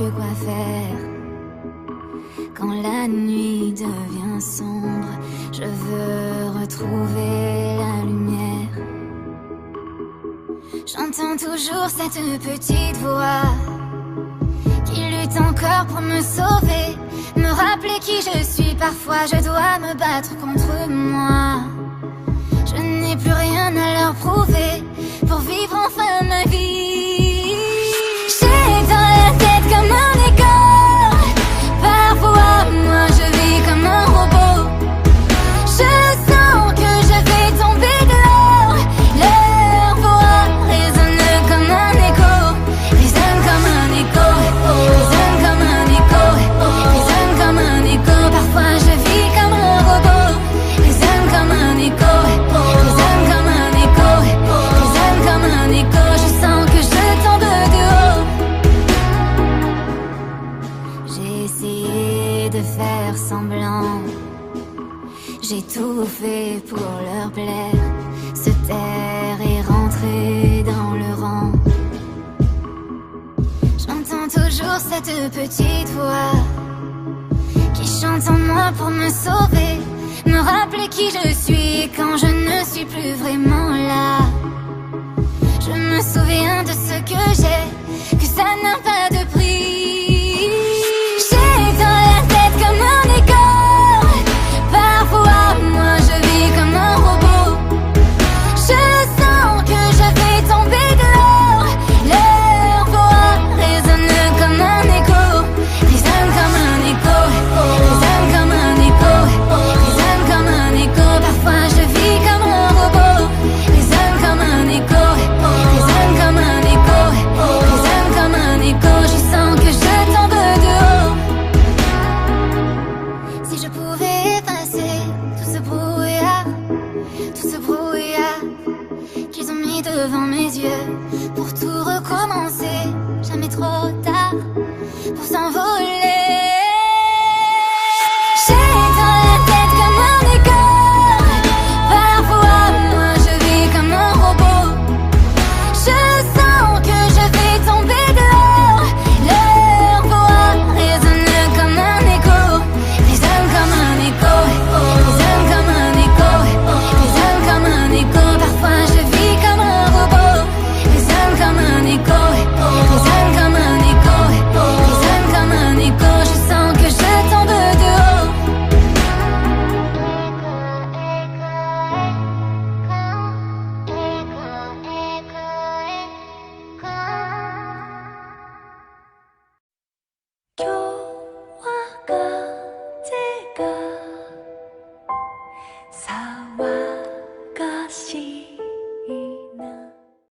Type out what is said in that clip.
plus quoi faire. Quand la nuit devient sombre, je veux retrouver la lumière. J'entends toujours cette petite voix qui lutte encore pour me sauver, me rappeler qui je suis. Parfois je dois me battre contre moi. Je n'ai plus rien à leur prouver pour vivre enfin ma vie. J'ai dans la tête comme un écho. Parfois moi je vis comme un robot. Je sens que je vais tomber de l'or. Leur voix résonne comme un écho. Résonne comme un écho. Résonne comme un écho. Résonne comme un écho. Parfois je vis comme un robot. Résonne comme un écho. Résonne comme un écho. Résonne comme un écho. Je sens que je tombe de haut. J'ai essayé de faire semblant. J'ai tout fait pour leur plaire, se taire et rentrer dans le rang. J'entends toujours cette petite voix qui chante en moi pour me sauver, me rappeler qui je suis quand je ne suis plus vraiment là. Je me souviens de ce que j'ai, que ça n'a pas de prix. J'ai dans la tête comme un écho. Parfois moi je vis comme un robot. Je sens que je vais tomber de l'or. Leur voix résonne comme un écho. Résonne comme un écho. Résonne comme un écho. Résonne comme un écho. Parfois je vis comme un robot. Résonne comme un écho. Résonne comme un écho. Résonne comme un écho. Je sens que je tombe de haut. Si je pouvais effacer tout ce brouillard qu'ils ont mis devant mes yeux pour tout recommencer, jamais trop tard.